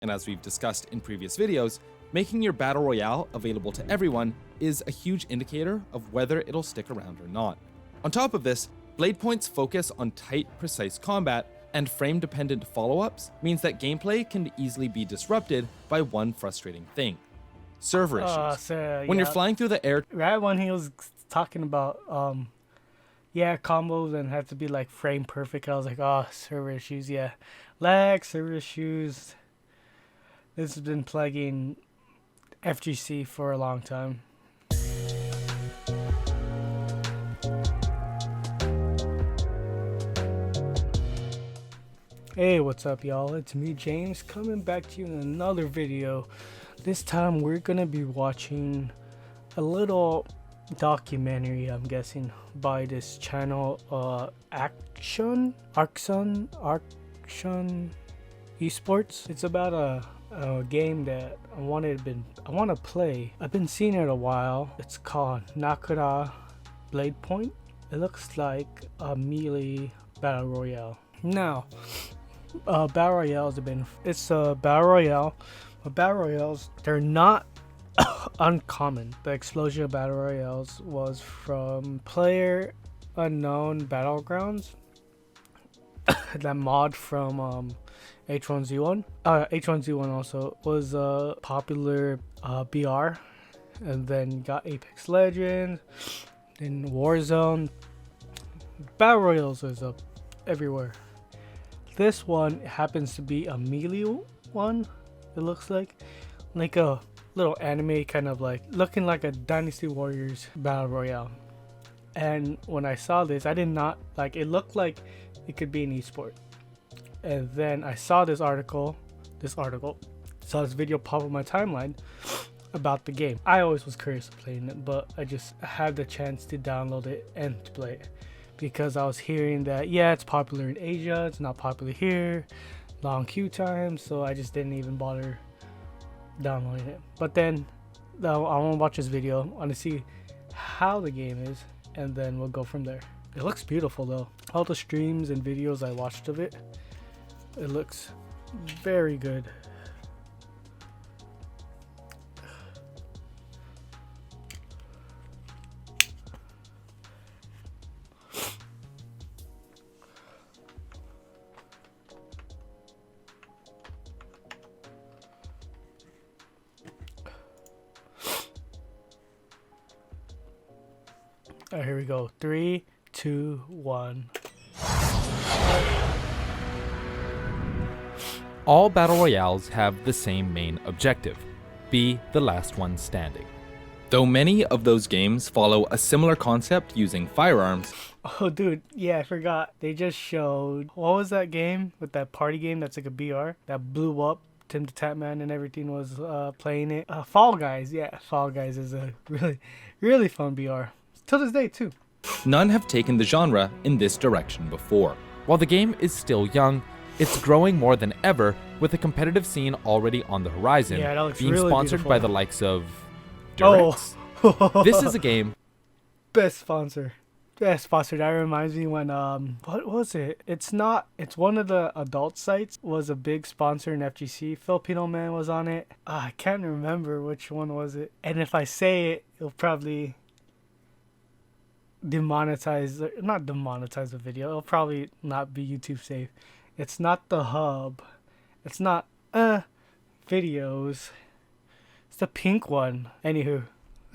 And as we've discussed in previous videos, making your Battle Royale available to everyone is a huge indicator of whether it'll stick around or not. On top of this, Bladepoint's focus on tight, precise combat and frame-dependent follow-ups means that gameplay can easily be disrupted by one frustrating thing: server issues. When you're flying through the air... Right when he was talking about, combos and have to be like frame perfect, I was like, oh, server issues, yeah. Lag, server issues. This has been plaguing FGC for a long time. Hey, what's up, y'all? It's me, James, coming back to you in another video. This time we're gonna be watching a little documentary, I'm guessing, by this channel, Action Esports. It's about a game that I want to play. I've been seeing it a while. It's called Naraka Bladepoint. It looks like a melee battle royale. Now, battle royales it's a battle royale, but battle royales, they're not uncommon. The explosion of battle royales was from Player Unknown Battlegrounds, that mod from H1Z1. H1Z1 also was a popular BR, and then you got Apex Legends, then Warzone. Battle royales is up everywhere. This one happens to be a melee one. It looks like a little anime, kind of like looking like a Dynasty Warriors battle royale. And when I saw this, I did not like it. Looked like it could be an esport. And then I saw this video pop up on my timeline about the game. I always was curious of playing it, but I just had the chance to download it and to play it, because I was hearing that, yeah, it's popular in Asia, it's not popular here, long queue times, so I just didn't even bother downloading it. But then I want to watch this video, I want to see how the game is, and then we'll go from there. It looks beautiful though. All the streams and videos I watched of it, it looks very good. Alright, here we go. 3, 2, 1. All battle royales have the same main objective: be the last one standing. Though many of those games follow a similar concept using firearms. Oh dude, yeah, I forgot. They just showed, what was that game with that party game that's like a BR that blew up? Tim the Tatman and everything was playing it. Fall Guys, yeah. Fall Guys is a really fun BR. Till this day too. None have taken the genre in this direction before. While the game is still young, it's growing more than ever, with a competitive scene already on the horizon, being really sponsored beautiful by the likes of Durex. Oh. This is a game. Best sponsor. That reminds me when what was it? It's one of the adult sites was a big sponsor in FGC. Filipino Man was on it. I can't remember which one was it. And if I say it, it'll probably not demonetize the video. It'll probably not be YouTube safe. It's not The Hub. It's not videos. It's the pink one. Anywho.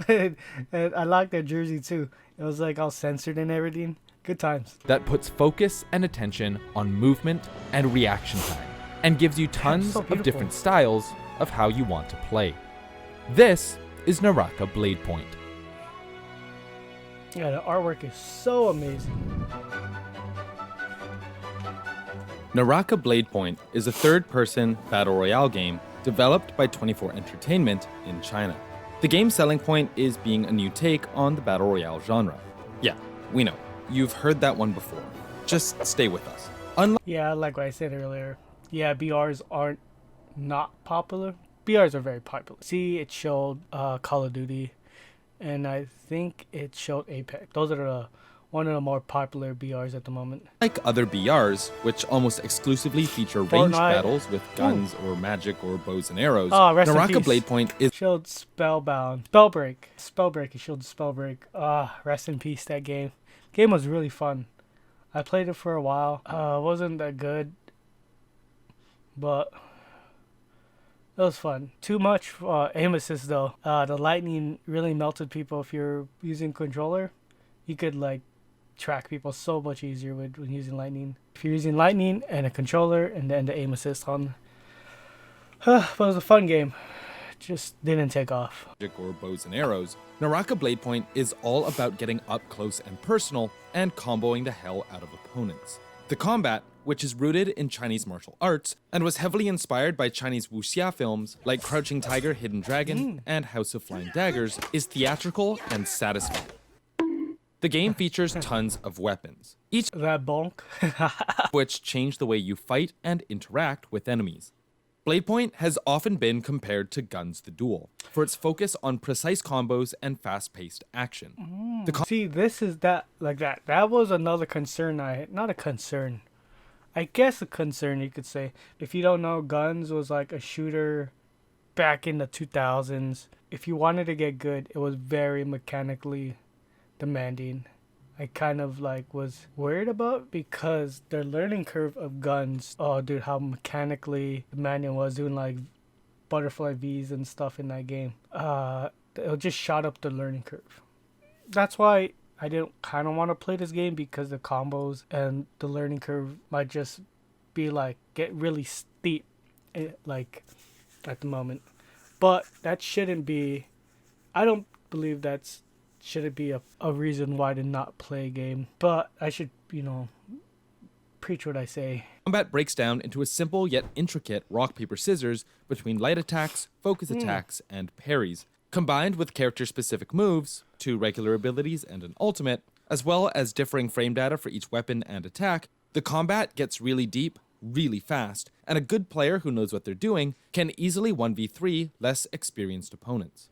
And I like that jersey too. It was like all censored and everything. Good times. That puts focus and attention on movement and reaction time, and gives you tons of different styles of how you want to play. This is Naraka Bladepoint. Yeah, the artwork is so amazing. Naraka Bladepoint is a third-person battle royale game developed by 24 Entertainment in China. The game's selling point is being a new take on the battle royale genre. Yeah, we know. You've heard that one before. Just stay with us. Yeah, like what I said earlier. Yeah, BRs aren't not popular. BRs are very popular. See, it showed Call of Duty, and I think it showed Apex. Those are the one of the more popular BRs at the moment. Like other BRs, which almost exclusively feature ranged Fortnite. battles with guns or magic or bows and arrows, Oh, rest in Naraka peace. Bladepoint is Shield Spellbound. Spellbreak is Shield Spellbreak. Rest in peace, that game. Game was really fun. I played it for a while. Wasn't that good, but it was fun. Too much aim assist though. The lightning really melted people. If you're using controller, you could like track people so much easier when using lightning. If you're using lightning and a controller and then the aim assist on. But it was a fun game. Just didn't take off. magic or bows and arrows, Naraka Bladepoint is all about getting up close and personal and comboing the hell out of opponents. The combat, which is rooted in Chinese martial arts and was heavily inspired by Chinese wuxia films like Crouching Tiger, Hidden Dragon, and House of Flying Daggers, is theatrical and satisfying. The game features tons of weapons, each That bonk. of which change the way you fight and interact with enemies. Bladepoint has often been compared to Guns the Duel for its focus on precise combos and fast-paced action. See, this is that like that. That was another concern I had. Not a concern. I guess a concern you could say. If you don't know, Guns was like a shooter back in the 2000s. If you wanted to get good, it was very mechanically demanding. I kind of like was worried about because the learning curve of Guns. Oh, dude, how mechanically demanding it was doing like butterfly V's and stuff in that game. It just shot up the learning curve. That's why I didn't kind of want to play this game, because the combos and the learning curve might just be like get really steep, like at the moment. But that shouldn't be. I don't believe that's shouldn't be a reason why to not play a game. But I should, preach what I say. Combat breaks down into a simple yet intricate rock, paper, scissors between light attacks, focus attacks, and parries, combined with character-specific moves, 2 regular abilities and an ultimate, as well as differing frame data for each weapon and attack. The combat gets really deep, really fast, and a good player who knows what they're doing can easily 1v3 less experienced opponents.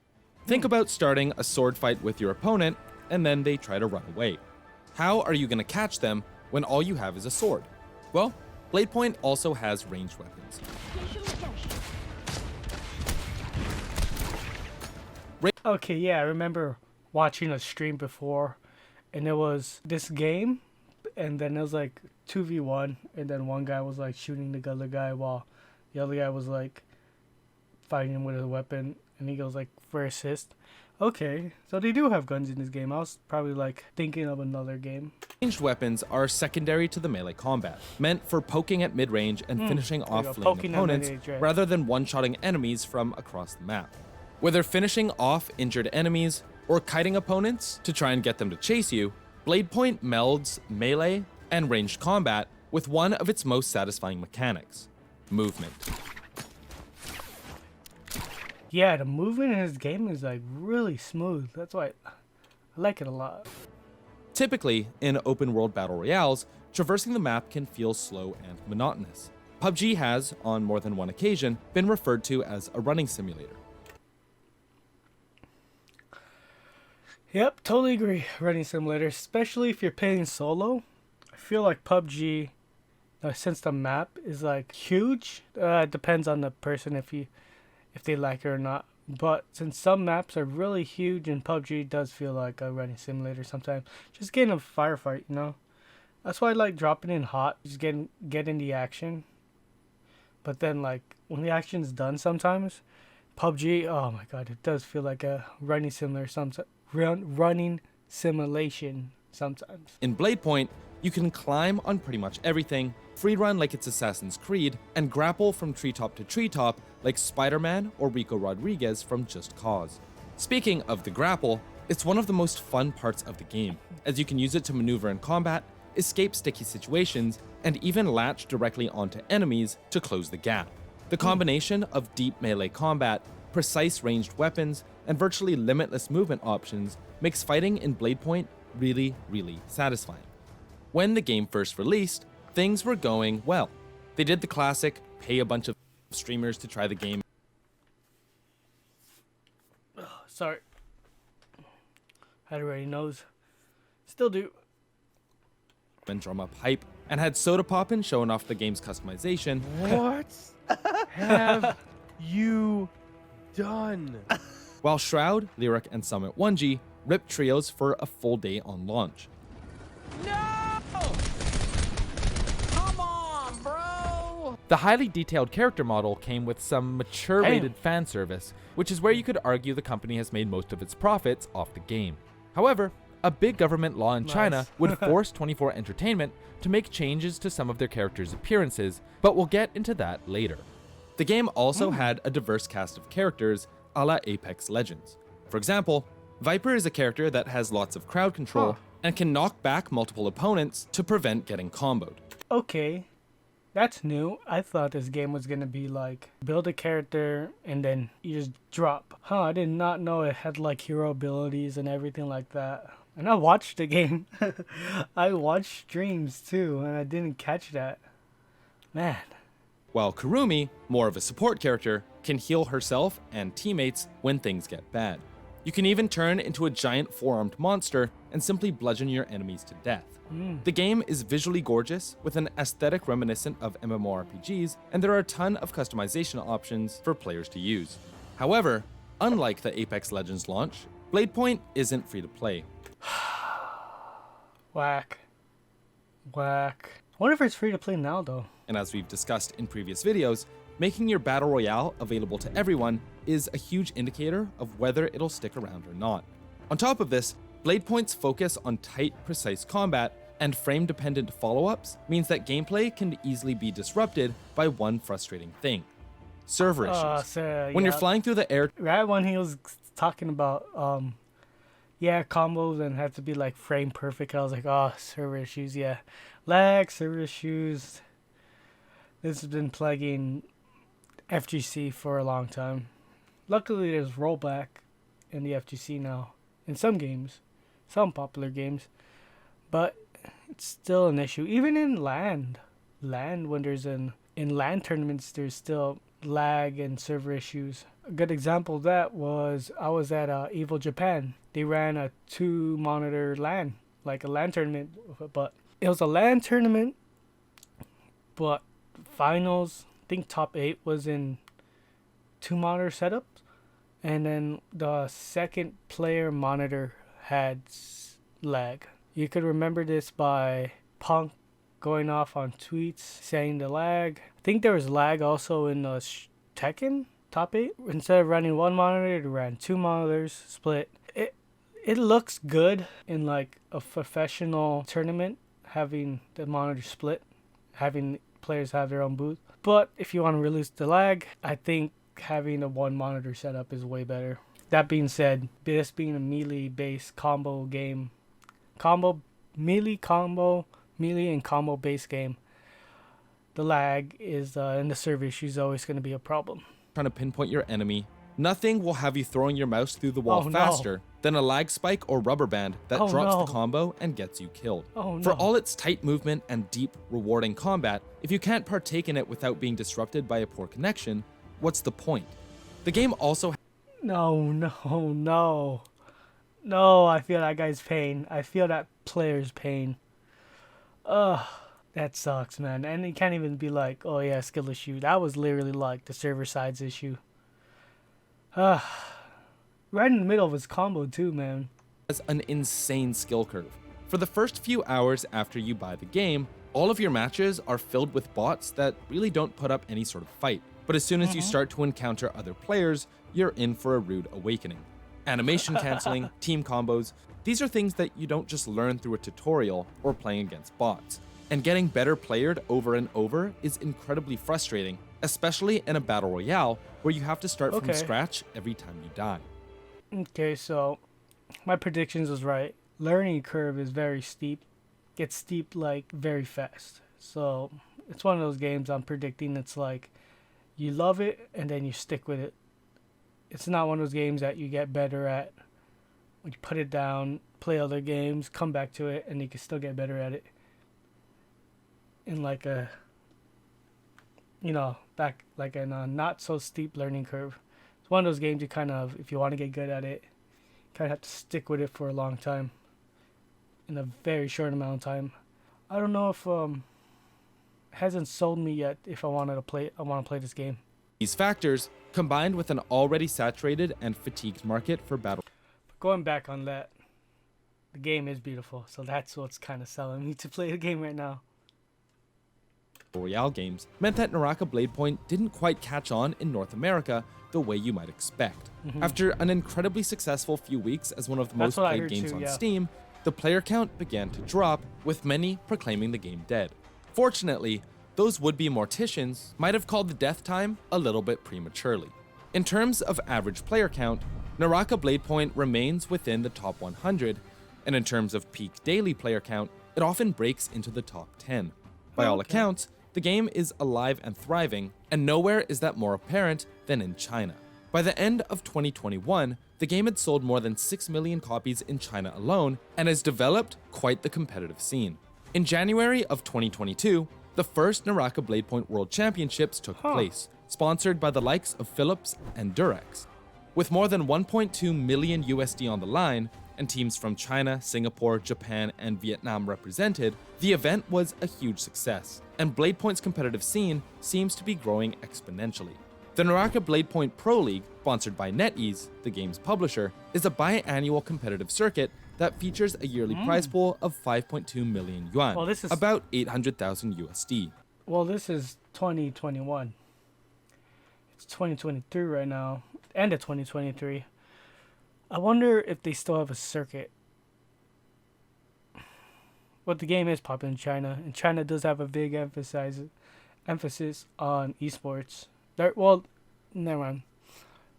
Think about starting a sword fight with your opponent, and then they try to run away. How are you going to catch them when all you have is a sword? Well, Bladepoint also has ranged weapons. Okay, yeah, I remember watching a stream before, and it was this game, and then it was like 2v1, and then one guy was like shooting the other guy while the other guy was like fighting him with a weapon, and he goes like for assist. Okay, so they do have guns in this game. I was probably like thinking of another game. Ranged weapons are secondary to the melee combat, meant for poking at mid-range and finishing off go, fleeing poking at opponents mid-range, right. rather than one-shotting enemies from across the map. Whether finishing off injured enemies or kiting opponents to try and get them to chase you, Bladepoint melds melee and ranged combat with one of its most satisfying mechanics: movement. Yeah, the movement in this game is like really smooth. That's why I like it a lot. Typically, in open-world battle royales, traversing the map can feel slow and monotonous. PUBG has, on more than one occasion, been referred to as a running simulator. Yep, totally agree. Running simulator, especially if you're playing solo. I feel like PUBG, since the map is like huge, it depends on the person if they like it or not. But since some maps are really huge, and PUBG does feel like a running simulator sometimes. Just getting a firefight, That's why I like dropping in hot, just get in the action. But then like when the action's done sometimes, PUBG, oh my god, it does feel like a running simulator sometimes. Running simulation sometimes. In Bladepoint, you can climb on pretty much everything, free run like it's Assassin's Creed, and grapple from treetop to treetop like Spider-Man or Rico Rodriguez from Just Cause. Speaking of the grapple, it's one of the most fun parts of the game, as you can use it to maneuver in combat, escape sticky situations, and even latch directly onto enemies to close the gap. The combination of deep melee combat, precise ranged weapons, and virtually limitless movement options makes fighting in Bladepoint really, really satisfying. When the game first released, things were going well. They did the classic, pay a bunch of streamers to try the game. Sorry. Had a runny nose. Still do. and drum up hype, and had Soda Poppin' showing off the game's customization. What have you done? While Shroud, Lyric, and Summit 1G ripped trios for a full day on launch. No! Come on, bro! The highly detailed character model came with some mature-rated fan service, which is where you could argue the company has made most of its profits off the game. However, a big government law in China would force 24 Entertainment to make changes to some of their characters' appearances, but we'll get into that later. The game also had a diverse cast of characters a la Apex Legends. For example, Viper is a character that has lots of crowd control and can knock back multiple opponents to prevent getting comboed. Okay, that's new. I thought this game was gonna be like build a character and then you just drop. I did not know it had like hero abilities and everything like that. And I watched the game. I watched streams too, and I didn't catch that. Man. While Kurumi, more of a support character, can heal herself and teammates when things get bad. You can even turn into a giant four-armed monster and simply bludgeon your enemies to death. The game is visually gorgeous, with an aesthetic reminiscent of MMORPGs, and there are a ton of customization options for players to use. However, unlike the Apex Legends launch, Bladepoint isn't free to play. Whack. Whack. I wonder if it's free to play now though. And as we've discussed in previous videos, making your Battle Royale available to everyone is a huge indicator of whether it'll stick around or not. On top of this, Bladepoint's focus on tight, precise combat and frame-dependent follow-ups means that gameplay can easily be disrupted by one frustrating thing: server issues. When you're flying through the air... Right when he was talking about, combos and had to be like frame perfect, I was like, server issues, yeah. Lag, server issues. This has been plaguing FGC for a long time. Luckily, there's rollback in the FGC now. In some games. Some popular games. But it's still an issue. Even in LAN. When there's in LAN tournaments, there's still lag and server issues. A good example of that was I was at Evo Japan. They ran a 2-monitor LAN. Like a LAN tournament. But it was a LAN tournament. But finals, I think top 8 was in 2-monitor setups, and then the second player monitor had lag. You could remember this by Punk going off on tweets saying the lag. I think there was lag also in the Tekken top 8. Instead of running 1 monitor, they ran 2 monitors split. It looks good in like a professional tournament, having the monitor split, having players have their own booth. But if you want to reduce the lag, I think having a 1 monitor setup is way better. That being said, this being a melee based combo game, melee and combo based game, the lag is and the server issue is always going to be a problem. Trying to pinpoint your enemy, nothing will have you throwing your mouse through the wall faster than a lag spike or rubber band that drops the combo and gets you killed. For all its tight movement and deep, rewarding combat, if you can't partake in it without being disrupted by a poor connection, what's the point? The game also... No, I feel that guy's pain. I feel that player's pain. Ugh, that sucks, man. And it can't even be like, oh yeah, skill issue. That was literally like the server side's issue. Right in the middle of his combo too, man. Has an insane skill curve. For the first few hours after you buy the game, all of your matches are filled with bots that really don't put up any sort of fight. But as soon as you start to encounter other players, you're in for a rude awakening. Animation canceling, team combos, these are things that you don't just learn through a tutorial or playing against bots. And getting better playered over and over is incredibly frustrating, especially in a battle royale where you have to start from scratch every time you die. Okay, so my predictions was right. Learning curve is very steep. Gets steep like very fast. So it's one of those games I'm predicting it's like you love it and then you stick with it. It's not one of those games that you get better at when you put it down, play other games, come back to it, and you can still get better at it. In like a, back like in a not so steep learning curve. It's one of those games you kind of, if you want to get good at it, you kind of have to stick with it for a long time. In a very short amount of time. I don't know if hasn't sold me yet. If I want to play this game. These factors, combined with an already saturated and fatigued market for battle Going back on that, the game is beautiful, so that's what's kind of selling me to play the game right now. Royale games, meant that Naraka Bladepoint didn't quite catch on in North America the way you might expect. After an incredibly successful few weeks as one of the most what I played heard games too, on yeah. Steam, the player count began to drop, with many proclaiming the game dead. Fortunately, those would-be morticians might have called the death time a little bit prematurely. In terms of average player count, Naraka Bladepoint remains within the top 100, and in terms of peak daily player count, it often breaks into the top 10. By all accounts, the game is alive and thriving, and nowhere is that more apparent than in China. By the end of 2021, the game had sold more than 6 million copies in China alone and has developed quite the competitive scene. In January of 2022, the first Naraka Bladepoint World Championships took place, sponsored by the likes of Philips and Durex. With more than 1.2 million USD on the line, and teams from China, Singapore, Japan, and Vietnam represented, the event was a huge success, and Bladepoint's competitive scene seems to be growing exponentially. The Naraka Bladepoint Pro League, sponsored by NetEase, the game's publisher, is a biannual competitive circuit that features a yearly prize pool of 5.2 million yuan, Well, this is- about 800,000 USD. Well, this is 2021. It's 2023 right now, end of 2023. I wonder if they still have a circuit. But the game is popular in China, and China does have a big emphasis on esports. Never mind.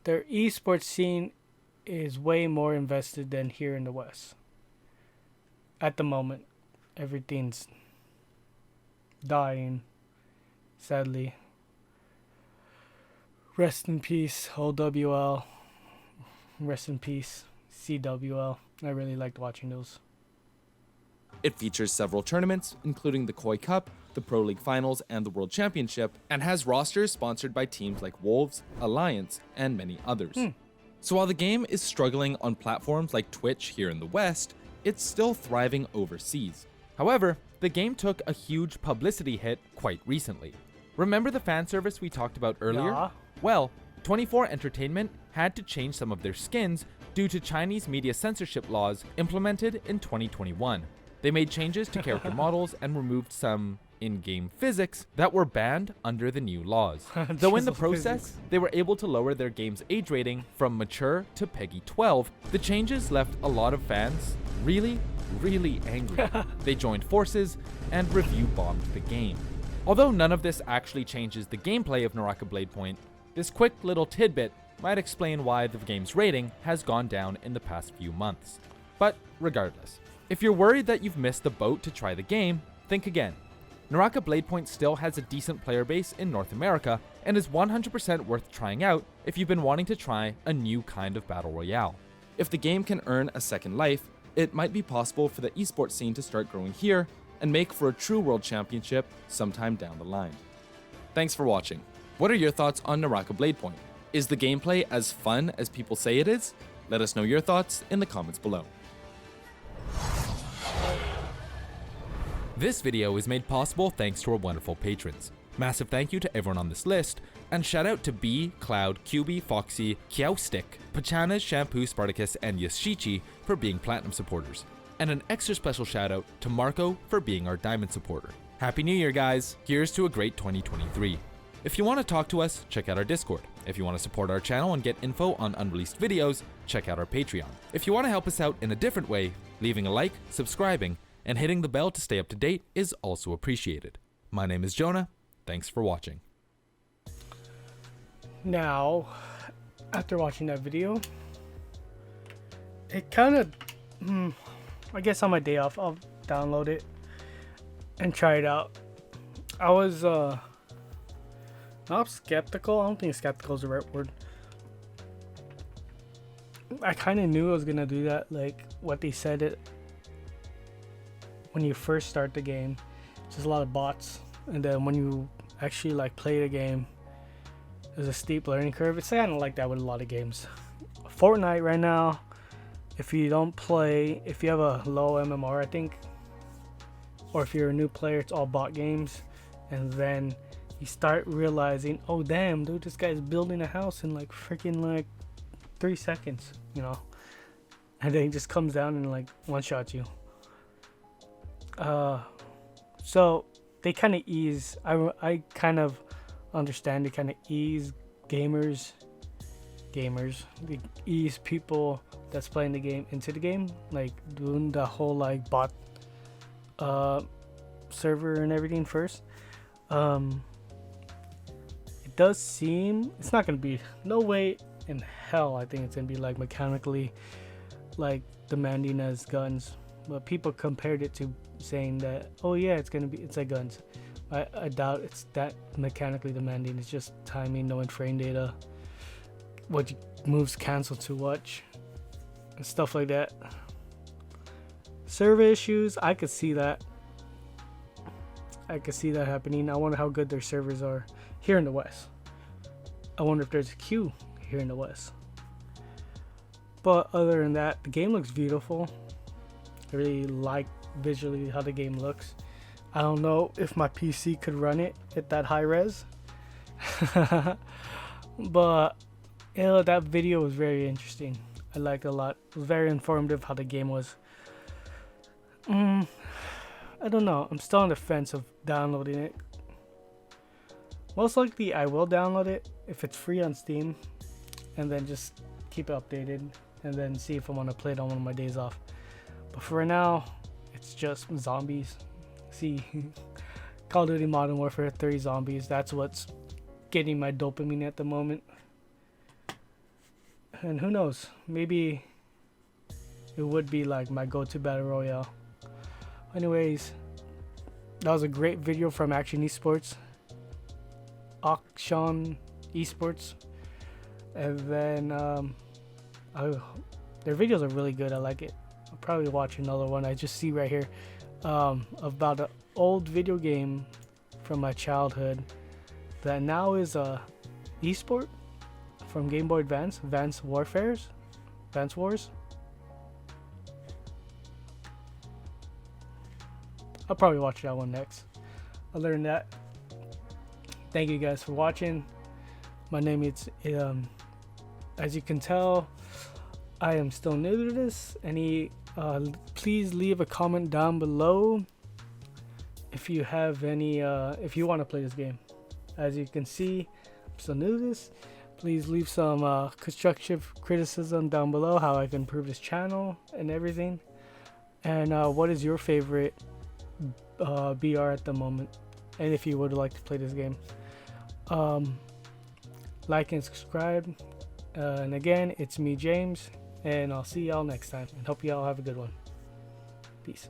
Their esports scene is way more invested than here in the West. At the moment, everything's dying, sadly. Rest in peace, OWL. Rest in peace, CWL. I really liked watching those. It features several tournaments, including the Koi Cup, the Pro League Finals, and the World Championship, and has rosters sponsored by teams like Wolves, Alliance, and many others. So while the game is struggling on platforms like Twitch here in the West, it's still thriving overseas. However, the game took a huge publicity hit quite recently. Remember the fan service we talked about earlier? Yeah. Well, 24 Entertainment had to change some of their skins due to Chinese media censorship laws implemented in 2021. They made changes to character models and removed some in-game physics that were banned under the new laws. Though in the process, Physics. they were able to lower their game's age rating from mature to PEGI 12, the changes left a lot of fans really angry. They joined forces and review bombed the game. Although none of this actually changes the gameplay of Naraka Bladepoint, this quick little tidbit might explain why the game's rating has gone down in the past few months. But regardless, if you're worried that you've missed the boat to try the game, think again. Naraka Bladepoint still has a decent player base in North America and is 100% worth trying out if you've been wanting to try a new kind of battle royale. If the game can earn a second life, it might be possible for the esports scene to start growing here and make for a true world championship sometime down the line. Thanks for watching. What are your thoughts on Naraka Bladepoint? Is the gameplay as fun as people say it is? Let us know your thoughts in the comments below. This video is made possible thanks to our wonderful patrons. Massive thank you to everyone on this list, and shout out to B, Cloud, QB, Foxy, Kiaostick, Pachanas, Shampoo, Spartacus, and Yashichi for being platinum supporters. And an extra special shout out to Marco for being our diamond supporter. Happy New Year, guys! Here's to a great 2023. If you want to talk to us, check out our Discord. If you want to support our channel and get info on unreleased videos, check out our Patreon. If you want to help us out in a different way, leaving a like, subscribing, and hitting the bell to stay up to date is also appreciated. My name is Jonah. Thanks for watching. Now, after watching that video, it kind of, I guess on my day off, I'll download it and try it out. I was not skeptical. I don't think skeptical is the right word. I kind of knew I was gonna do that, like what they said it when you first start the game. It's just a lot of bots, and then when you actually like play the game, there's a steep learning curve. It's kind of like that with a lot of games. Fortnite right now, if you don't play, if you have a low MMR, I think or if you're a new player, it's all bot games. And then you start realizing, oh damn, dude, this guy's building a house in like freaking like 3 seconds, you know. And then he just comes down and like one-shots you. So they kind of ease. I kind of understand. They kind of ease gamers. They ease people that's playing the game into the game, like doing the whole like bot server and everything first. It does seem it's not gonna be, no way in hell I think it's gonna be like mechanically like demanding as guns, but people compared it to saying that, oh yeah, it's like guns. I doubt it's that mechanically demanding. It's just timing, knowing frame data, what moves cancel to watch, and stuff like that. Server issues, I could see that happening. I wonder how good their servers are here in the West. I wonder if there's a queue here in the West. But other than that, the game looks beautiful. I really like visually how the game looks. I don't know if my PC could run it at that high res. But yeah, that video was very interesting. I liked it a lot. It was very informative how the game was. I don't know. I'm still on the fence of downloading it. Most likely I will download it if it's free on Steam, and then just keep it updated and then see if I want to play it on one of my days off. But for now, it's just zombies. See, Call of Duty Modern Warfare 3 zombies. That's what's getting my dopamine at the moment. And who knows, maybe it would be like my go-to battle royale. Anyways, that was a great video from Action Esports, Action Esports, and then their videos are really good. I like it. I'll probably watch another one. I just see right here about an old video game from my childhood that now is a esport from Game Boy Advance, Advance Wars. I'll probably watch that one next. Other than that, thank you guys for watching. My name is, as you can tell, I am still new to this. Please leave a comment down below if you have any, if you want to play this game. As you can see, I'm still new to this. Please leave some constructive criticism down below, how I can improve this channel and everything. And what is your favorite BR at the moment, and if you would like to play this game. Like and subscribe, and again, it's me, James, and I'll see y'all next time, and hope y'all have a good one. Peace.